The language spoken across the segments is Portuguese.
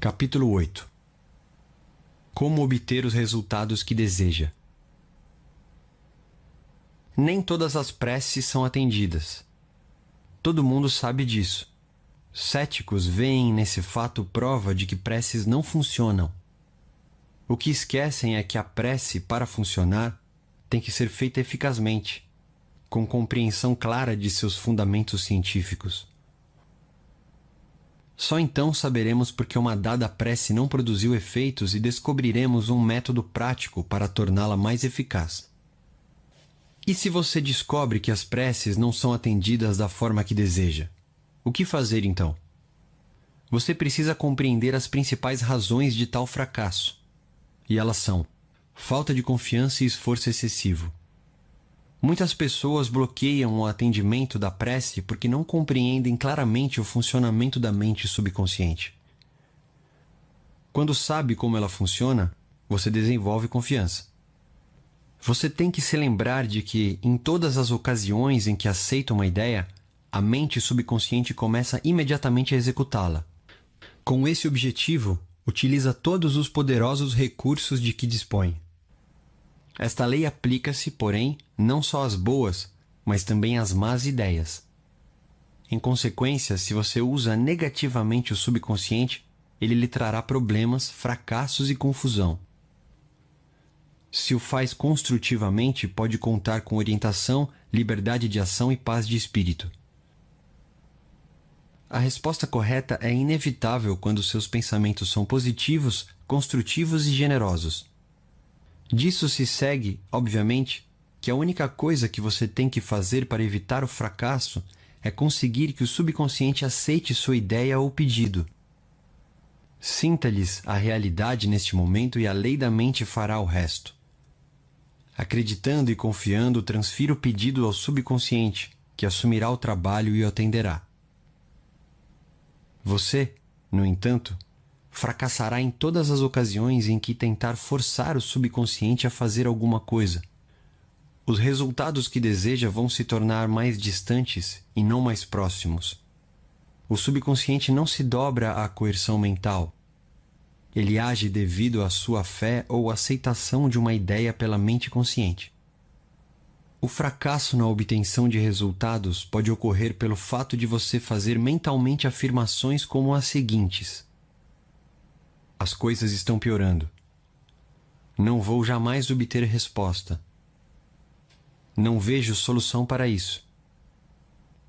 Capítulo 8. Como obter os resultados que deseja. Nem todas as preces são atendidas. Todo mundo sabe disso. Céticos veem nesse fato prova de que preces não funcionam. O que esquecem é que a prece, para funcionar, tem que ser feita eficazmente, com compreensão clara de seus fundamentos científicos. Só então saberemos por que uma dada prece não produziu efeitos e descobriremos um método prático para torná-la mais eficaz. E se você descobre que as preces não são atendidas da forma que deseja? O que fazer então? Você precisa compreender as principais razões de tal fracasso. E elas são: falta de confiança e esforço excessivo. Muitas pessoas bloqueiam o atendimento da prece porque não compreendem claramente o funcionamento da mente subconsciente. Quando sabe como ela funciona, você desenvolve confiança. Você tem que se lembrar de que, em todas as ocasiões em que aceita uma ideia, a mente subconsciente começa imediatamente a executá-la. Com esse objetivo, utiliza todos os poderosos recursos de que dispõe. Esta lei aplica-se, porém, não só às boas, mas também às más ideias. Em consequência, se você usa negativamente o subconsciente, ele lhe trará problemas, fracassos e confusão. Se o faz construtivamente, pode contar com orientação, liberdade de ação e paz de espírito. A resposta correta é inevitável quando seus pensamentos são positivos, construtivos e generosos. Disso se segue, obviamente, que a única coisa que você tem que fazer para evitar o fracasso é conseguir que o subconsciente aceite sua ideia ou pedido. Sinta-lhes a realidade neste momento e a lei da mente fará o resto. Acreditando e confiando, transfira o pedido ao subconsciente, que assumirá o trabalho e o atenderá. Você, no entanto, fracassará em todas as ocasiões em que tentar forçar o subconsciente a fazer alguma coisa. Os resultados que deseja vão se tornar mais distantes e não mais próximos. O subconsciente não se dobra à coerção mental. Ele age devido à sua fé ou aceitação de uma ideia pela mente consciente. O fracasso na obtenção de resultados pode ocorrer pelo fato de você fazer mentalmente afirmações como as seguintes: as coisas estão piorando. Não vou jamais obter resposta. Não vejo solução para isso.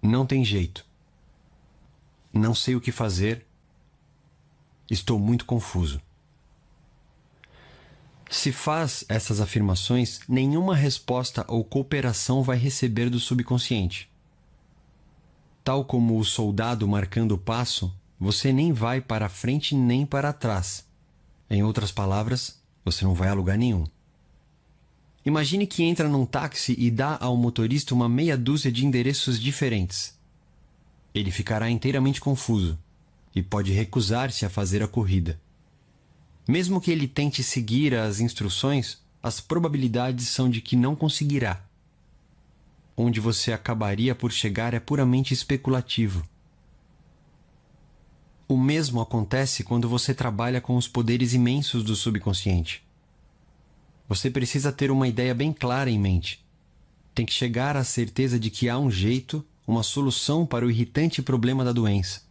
Não tem jeito. Não sei o que fazer. Estou muito confuso. Se faz essas afirmações, nenhuma resposta ou cooperação vai receber do subconsciente. Tal como o soldado marcando o passo, você nem vai para a frente nem para trás. Em outras palavras, você não vai a lugar nenhum. Imagine que entra num táxi e dá ao motorista uma meia dúzia de endereços diferentes. Ele ficará inteiramente confuso e pode recusar-se a fazer a corrida. Mesmo que ele tente seguir as instruções, as probabilidades são de que não conseguirá. Onde você acabaria por chegar é puramente especulativo. O mesmo acontece quando você trabalha com os poderes imensos do subconsciente. Você precisa ter uma ideia bem clara em mente. Tem que chegar à certeza de que há um jeito, uma solução para o irritante problema da doença.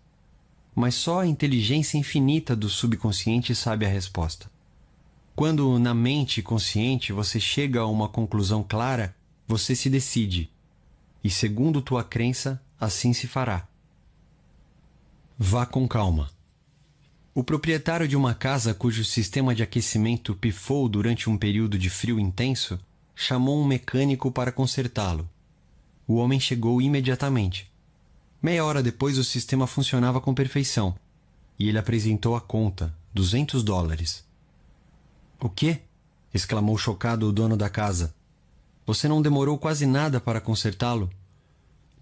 Mas só a inteligência infinita do subconsciente sabe a resposta. Quando, na mente consciente, você chega a uma conclusão clara, você se decide. E, segundo tua crença, assim se fará. Vá com calma. O proprietário de uma casa cujo sistema de aquecimento pifou durante um período de frio intenso chamou um mecânico para consertá-lo. O homem chegou imediatamente. Meia hora depois o sistema funcionava com perfeição e ele apresentou a conta, $200. O quê? Exclamou chocado o dono da casa. Você não demorou quase nada para consertá-lo?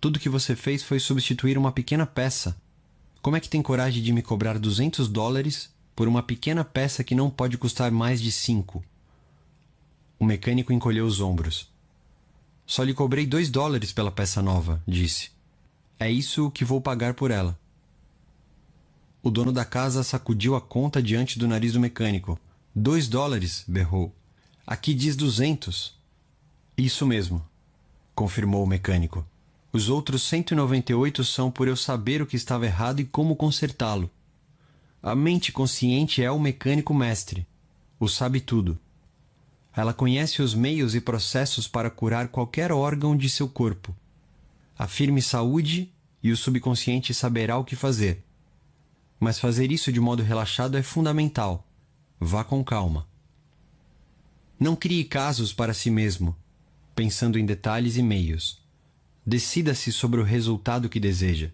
Tudo que você fez foi substituir uma pequena peça. Como é que tem coragem de me cobrar $200 por uma pequena peça que não pode custar mais de 5? O mecânico encolheu os ombros. Só lhe cobrei $2 pela peça nova, disse. É isso que vou pagar por ela. O dono da casa sacudiu a conta diante do nariz do mecânico. $2, berrou. Aqui diz 200. Isso mesmo, confirmou o mecânico. Os outros 198 são por eu saber o que estava errado e como consertá-lo. A mente consciente é o mecânico mestre. O sabe tudo. Ela conhece os meios e processos para curar qualquer órgão de seu corpo. Afirme saúde e o subconsciente saberá o que fazer. Mas fazer isso de modo relaxado é fundamental. Vá com calma. Não crie casos para si mesmo, pensando em detalhes e meios. Decida-se sobre o resultado que deseja.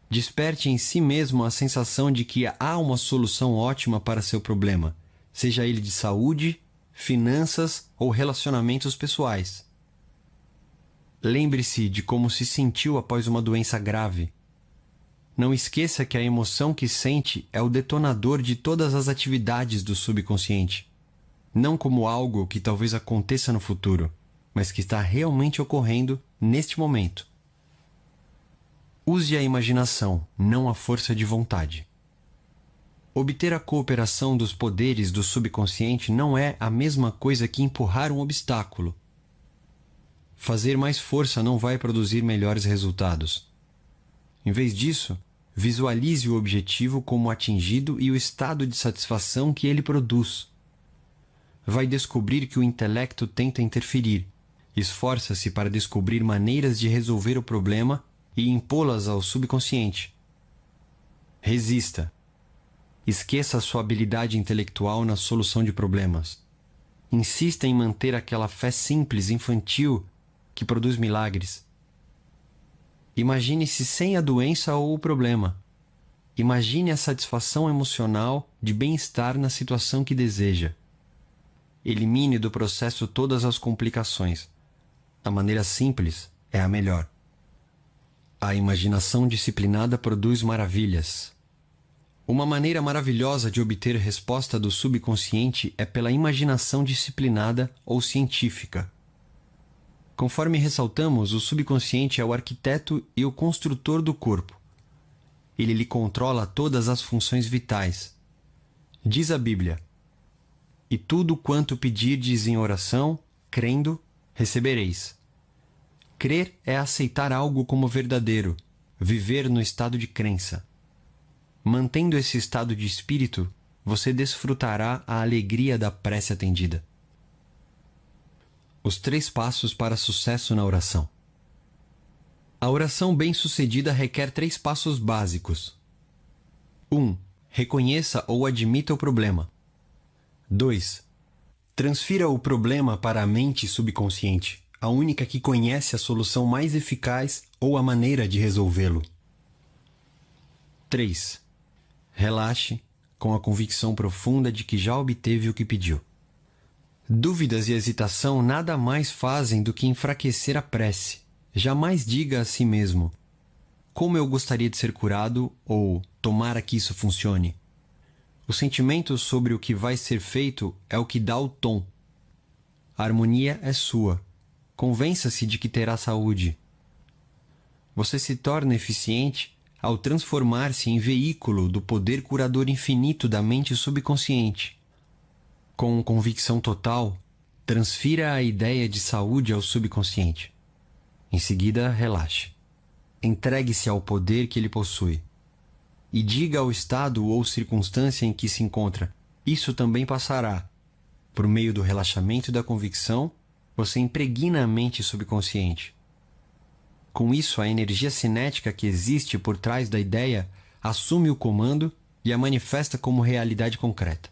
Desperte em si mesmo a sensação de que há uma solução ótima para seu problema, seja ele de saúde, finanças ou relacionamentos pessoais. Lembre-se de como se sentiu após uma doença grave. Não esqueça que a emoção que sente é o detonador de todas as atividades do subconsciente, não como algo que talvez aconteça no futuro, mas que está realmente ocorrendo neste momento. Use a imaginação, não a força de vontade. Obter a cooperação dos poderes do subconsciente não é a mesma coisa que empurrar um obstáculo. Fazer mais força não vai produzir melhores resultados. Em vez disso, visualize o objetivo como atingido e o estado de satisfação que ele produz. Vai descobrir que o intelecto tenta interferir. Esforça-se para descobrir maneiras de resolver o problema e impô-las ao subconsciente. Resista. Esqueça sua habilidade intelectual na solução de problemas. Insista em manter aquela fé simples, infantil, que produz milagres. Imagine-se sem a doença ou o problema. Imagine a satisfação emocional de bem-estar na situação que deseja. Elimine do processo todas as complicações. A maneira simples é a melhor. A imaginação disciplinada produz maravilhas. Uma maneira maravilhosa de obter resposta do subconsciente é pela imaginação disciplinada ou científica. Conforme ressaltamos, o subconsciente é o arquiteto e o construtor do corpo. Ele lhe controla todas as funções vitais. Diz a Bíblia: "E tudo quanto pedirdes em oração, crendo, recebereis." Crer é aceitar algo como verdadeiro, viver no estado de crença. Mantendo esse estado de espírito, você desfrutará a alegria da prece atendida. Os 3 passos para sucesso na oração. A oração bem-sucedida requer 3 passos básicos. 1. Reconheça ou admita o problema. 2. Transfira o problema para a mente subconsciente, a única que conhece a solução mais eficaz ou a maneira de resolvê-lo. 3. Relaxe, com a convicção profunda de que já obteve o que pediu. Dúvidas e hesitação nada mais fazem do que enfraquecer a prece. Jamais diga a si mesmo: "Como eu gostaria de ser curado" ou "Tomara que isso funcione." O sentimento sobre o que vai ser feito é o que dá o tom. A harmonia é sua. Convença-se de que terá saúde. Você se torna eficiente ao transformar-se em veículo do poder curador infinito da mente subconsciente. Com convicção total, transfira a ideia de saúde ao subconsciente. Em seguida, relaxe. Entregue-se ao poder que ele possui. E diga ao estado ou circunstância em que se encontra: "Isso também passará." Por meio do relaxamento e da convicção, você impregna a mente subconsciente. Com isso, a energia cinética que existe por trás da ideia assume o comando e a manifesta como realidade concreta.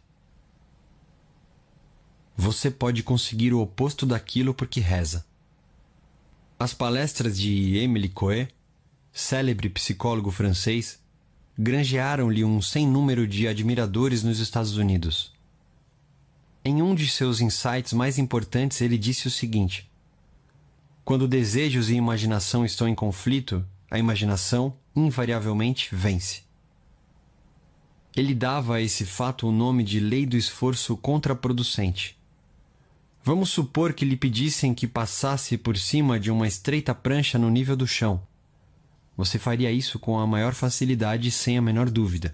Você pode conseguir o oposto daquilo porque reza. As palestras de Émile Coué, célebre psicólogo francês, granjearam-lhe um sem número de admiradores nos Estados Unidos. Em um de seus insights mais importantes, ele disse o seguinte: "Quando desejos e imaginação estão em conflito, a imaginação invariavelmente vence." Ele dava a esse fato o nome de lei do esforço contraproducente. Vamos supor que lhe pedissem que passasse por cima de uma estreita prancha no nível do chão. Você faria isso com a maior facilidade e sem a menor dúvida.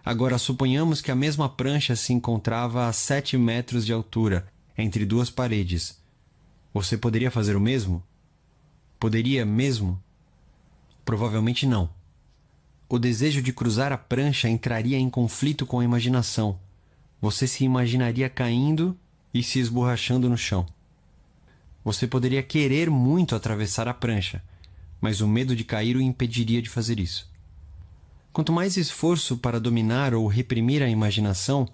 Agora, suponhamos que a mesma prancha se encontrava a 7 metros de altura, entre duas paredes. Você poderia fazer o mesmo? Poderia mesmo? Provavelmente não. O desejo de cruzar a prancha entraria em conflito com a imaginação. Você se imaginaria caindo e se esborrachando no chão. Você poderia querer muito atravessar a prancha, mas o medo de cair o impediria de fazer isso. Quanto mais esforço para dominar ou reprimir a imaginação,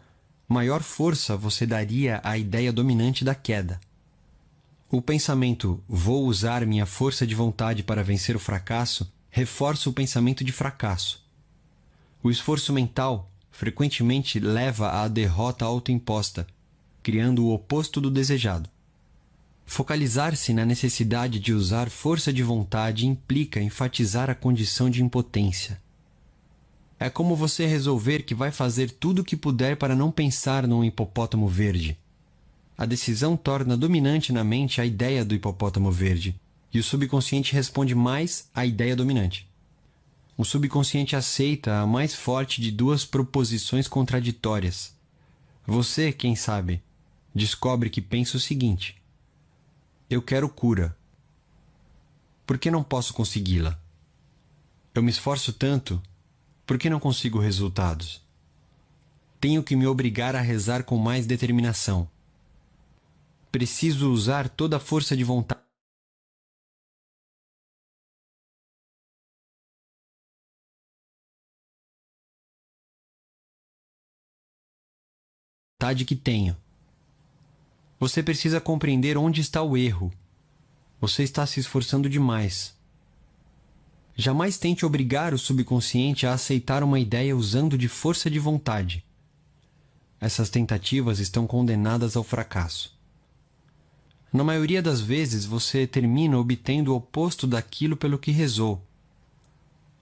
maior força você daria à ideia dominante da queda. O pensamento "vou usar minha força de vontade para vencer o fracasso" reforça o pensamento de fracasso. O esforço mental frequentemente leva à derrota autoimposta, criando o oposto do desejado. Focalizar-se na necessidade de usar força de vontade implica enfatizar a condição de impotência. É como você resolver que vai fazer tudo o que puder para não pensar num hipopótamo verde. A decisão torna dominante na mente a ideia do hipopótamo verde, e o subconsciente responde mais à ideia dominante. O subconsciente aceita a mais forte de duas proposições contraditórias. Você, quem sabe, descobre que pensa o seguinte: eu quero cura. Por que não posso consegui-la? Eu me esforço tanto, por que não consigo resultados? Tenho que me obrigar a rezar com mais determinação. Preciso usar toda a força de vontade que tenho. Você precisa compreender onde está o erro. Você está se esforçando demais. Jamais tente obrigar o subconsciente a aceitar uma ideia usando de força de vontade. Essas tentativas estão condenadas ao fracasso. Na maioria das vezes, você termina obtendo o oposto daquilo pelo que rezou.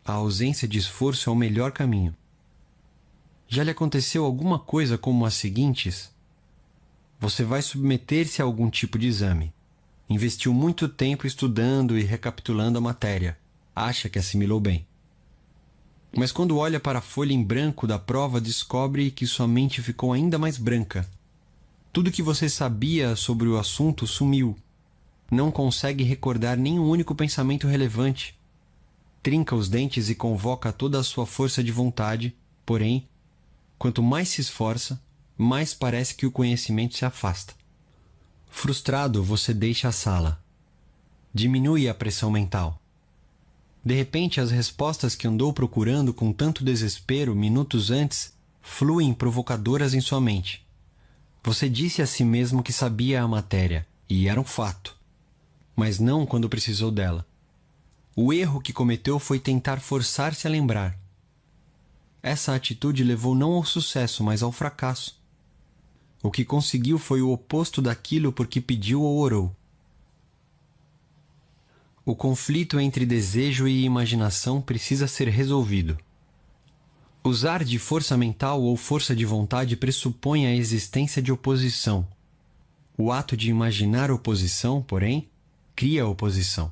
A ausência de esforço é o melhor caminho. Já lhe aconteceu alguma coisa como as seguintes? Você vai submeter-se a algum tipo de exame. Investiu muito tempo estudando e recapitulando a matéria. Acha que assimilou bem. Mas quando olha para a folha em branco da prova, descobre que sua mente ficou ainda mais branca. Tudo que você sabia sobre o assunto sumiu. Não consegue recordar nenhum único pensamento relevante. Trinca os dentes e convoca toda a sua força de vontade, porém, quanto mais se esforça, mais parece que o conhecimento se afasta. Frustrado, você deixa a sala. Diminui a pressão mental. De repente, as respostas que andou procurando com tanto desespero minutos antes fluem provocadoras em sua mente. Você disse a si mesmo que sabia a matéria, e era um fato. Mas não quando precisou dela. O erro que cometeu foi tentar forçar-se a lembrar. Essa atitude levou não ao sucesso, mas ao fracasso. O que conseguiu foi o oposto daquilo por que pediu ou orou. O conflito entre desejo e imaginação precisa ser resolvido. Usar de força mental ou força de vontade pressupõe a existência de oposição. O ato de imaginar oposição, porém, cria oposição.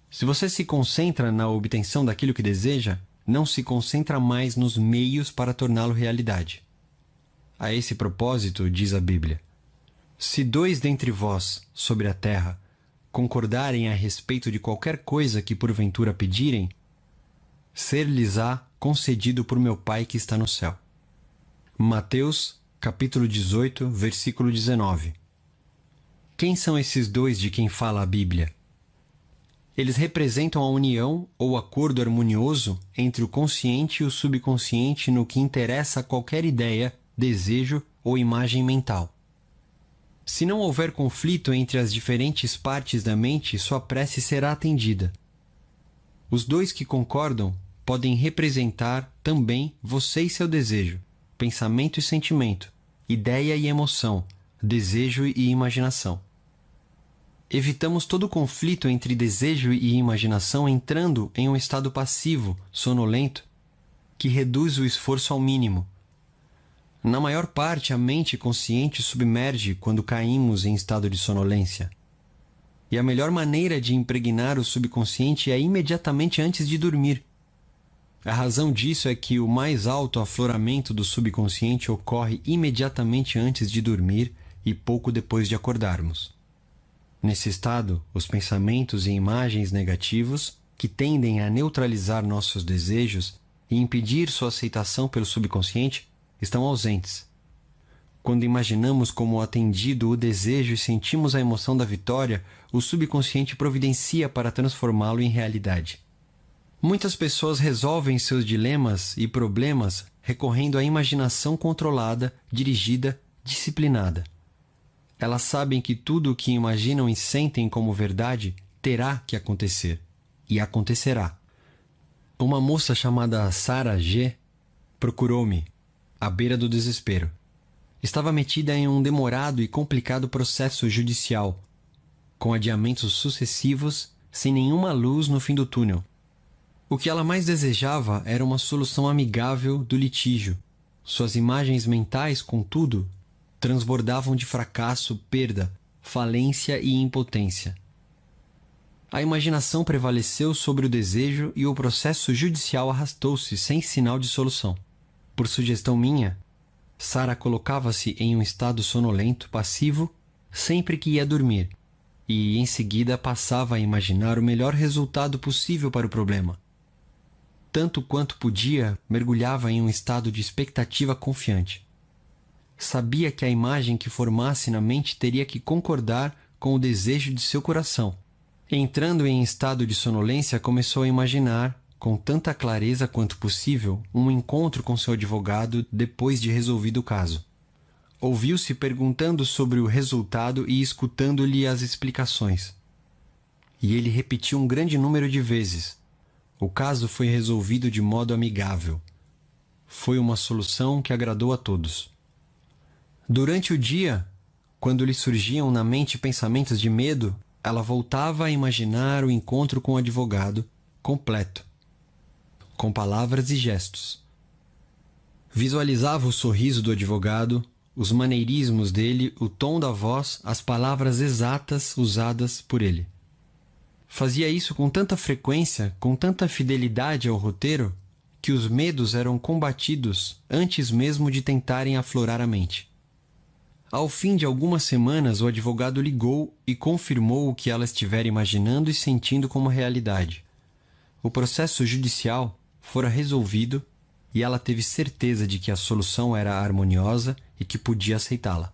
Se você se concentra na obtenção daquilo que deseja, não se concentra mais nos meios para torná-lo realidade. A esse propósito, diz a Bíblia: se 2 dentre vós, sobre a terra, concordarem a respeito de qualquer coisa que porventura pedirem, ser-lhes-á concedido por meu Pai que está no céu. Mateus, capítulo 18, versículo 19. Quem são esses 2 de quem fala a Bíblia? Eles representam a união ou acordo harmonioso entre o consciente e o subconsciente no que interessa a qualquer ideia, desejo ou imagem mental. Se não houver conflito entre as diferentes partes da mente, sua prece será atendida. Os 2 que concordam podem representar também você e seu desejo, pensamento e sentimento, ideia e emoção, desejo e imaginação. Evitamos todo conflito entre desejo e imaginação entrando em um estado passivo, sonolento, que reduz o esforço ao mínimo. Na maior parte, a mente consciente submerge quando caímos em estado de sonolência. E a melhor maneira de impregnar o subconsciente é imediatamente antes de dormir. A razão disso é que o mais alto afloramento do subconsciente ocorre imediatamente antes de dormir e pouco depois de acordarmos. Nesse estado, os pensamentos e imagens negativos, que tendem a neutralizar nossos desejos e impedir sua aceitação pelo subconsciente, estão ausentes. Quando imaginamos como atendido o desejo e sentimos a emoção da vitória, o subconsciente providencia para transformá-lo em realidade. Muitas pessoas resolvem seus dilemas e problemas recorrendo à imaginação controlada, dirigida, disciplinada. Elas sabem que tudo o que imaginam e sentem como verdade terá que acontecer. E acontecerá. Uma moça chamada Sarah G. procurou-me, à beira do desespero. Estava metida em um demorado e complicado processo judicial, com adiamentos sucessivos, sem nenhuma luz no fim do túnel. O que ela mais desejava era uma solução amigável do litígio. Suas imagens mentais, contudo, transbordavam de fracasso, perda, falência e impotência. A imaginação prevaleceu sobre o desejo e o processo judicial arrastou-se sem sinal de solução. Por sugestão minha, Sarah colocava-se em um estado sonolento, passivo, sempre que ia dormir, e em seguida passava a imaginar o melhor resultado possível para o problema. Tanto quanto podia, mergulhava em um estado de expectativa confiante. Sabia que a imagem que formasse na mente teria que concordar com o desejo de seu coração. Entrando em estado de sonolência, começou a imaginar, com tanta clareza quanto possível, um encontro com seu advogado depois de resolvido o caso. Ouviu-se perguntando sobre o resultado e escutando-lhe as explicações. E ele repetiu um grande número de vezes. O caso foi resolvido de modo amigável. Foi uma solução que agradou a todos. Durante o dia, quando lhe surgiam na mente pensamentos de medo, ela voltava a imaginar o encontro com o advogado, completo, com palavras e gestos. Visualizava o sorriso do advogado, os maneirismos dele, o tom da voz, as palavras exatas usadas por ele. Fazia isso com tanta frequência, com tanta fidelidade ao roteiro, que os medos eram combatidos antes mesmo de tentarem aflorar a mente. Ao fim de algumas semanas, o advogado ligou e confirmou o que ela estivera imaginando e sentindo como realidade. O processo judicial fora resolvido e ela teve certeza de que a solução era harmoniosa e que podia aceitá-la.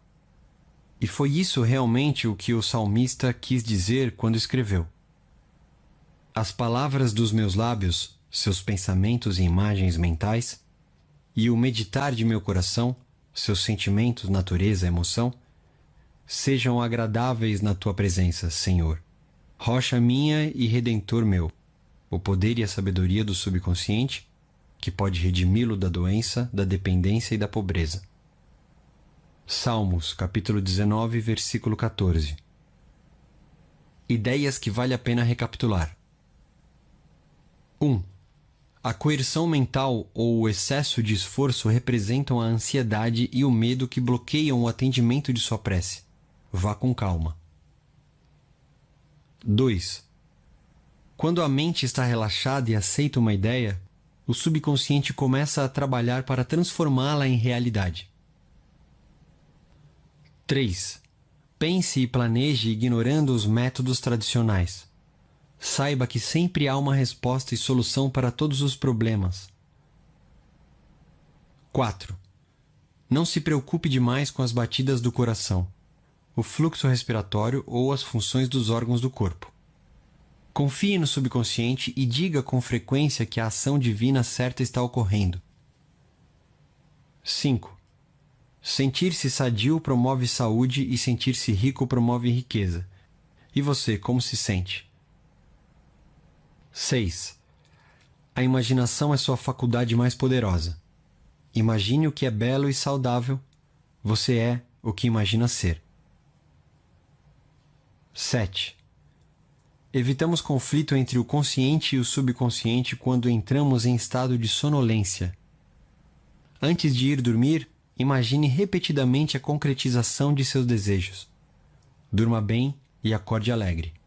E foi isso realmente o que o salmista quis dizer quando escreveu: as palavras dos meus lábios, seus pensamentos e imagens mentais, e o meditar de meu coração, seus sentimentos, natureza, emoção, sejam agradáveis na tua presença, Senhor, rocha minha e redentor meu, o poder e a sabedoria do subconsciente, que pode redimi-lo da doença, da dependência e da pobreza. Salmos, capítulo 19, versículo 14. Ideias que vale a pena recapitular. 1. A coerção mental ou o excesso de esforço representam a ansiedade e o medo que bloqueiam o atendimento de sua prece. Vá com calma. 2. Quando a mente está relaxada e aceita uma ideia, o subconsciente começa a trabalhar para transformá-la em realidade. 3. Pense e planeje ignorando os métodos tradicionais. Saiba que sempre há uma resposta e solução para todos os problemas. 4. Não se preocupe demais com as batidas do coração, o fluxo respiratório ou as funções dos órgãos do corpo. Confie no subconsciente e diga com frequência que a ação divina certa está ocorrendo. 5. Sentir-se sadio promove saúde e sentir-se rico promove riqueza. E você, como se sente? 6. A imaginação é sua faculdade mais poderosa. Imagine o que é belo e saudável. Você é o que imagina ser. 7. Evitamos conflito entre o consciente e o subconsciente quando entramos em estado de sonolência. Antes de ir dormir, imagine repetidamente a concretização de seus desejos. Durma bem e acorde alegre.